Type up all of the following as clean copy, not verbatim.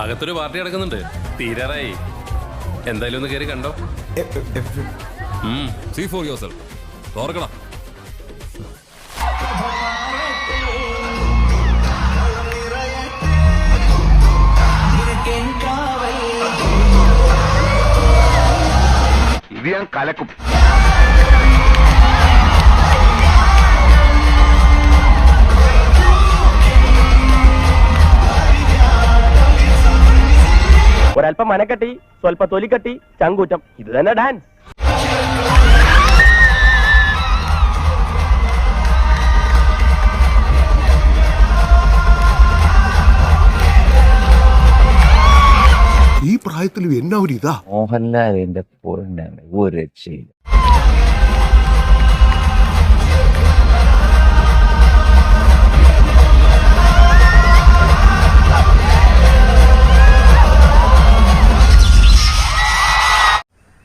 അകത്തൊരു പാർട്ടി നടക്കുന്നുണ്ട്, തീരാറായി. എന്തായാലും ഒന്ന് കയറി കണ്ടോ. See for yourself. തുറക്കണം. ഇത് ഞാൻ കലക്കും. ഒരല്പം മനക്കട്ടി, സ്വല്പ തൊലിക്കട്ടി, ചങ്കൂറ്റം, ഇത് തന്നെ ഡാൻസ്. ഈ പ്രായത്തിലും എന്നാ ഒരു ഇതാ. മോഹൻലാലിന്റെ പോയിന്റാണ് ഒരു രക്ഷയില്ല.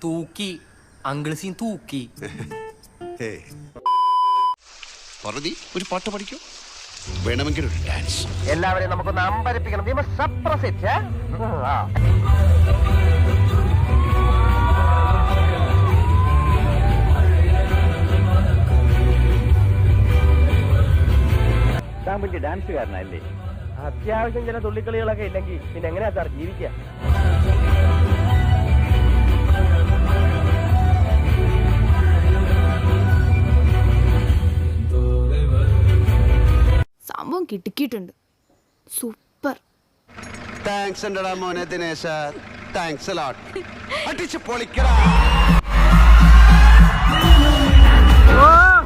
തൂക്കി അങ്കിൾ സീൻ തൂക്കി. ഒരു പാട്ട് പഠിക്കൂ, വേണമെങ്കിൽ ഒരു ഡാൻസ്. എല്ലാവരെയും നമുക്കൊന്ന് അമ്പരിപ്പിക്കണം. താൻ പറ്റിയ ഡാൻസുകാരനല്ലേ? അത്യാവശ്യം ചില തുള്ളിക്കളികളൊക്കെ ഇല്ലെങ്കിൽ പിന്നെ എങ്ങനെയാ സാർ ജീവിക്കുക? സംഭവം കിട്ടിക്കിട്ടുണ്ട്. സൂപ്പർ. താങ്ക്സ് ഉണ്ടടാ മോനെ ദിനേശ, താങ്ക്സ് എ ലോട്ട്. അടിച്ച് പൊളിക്കടാ. Oh!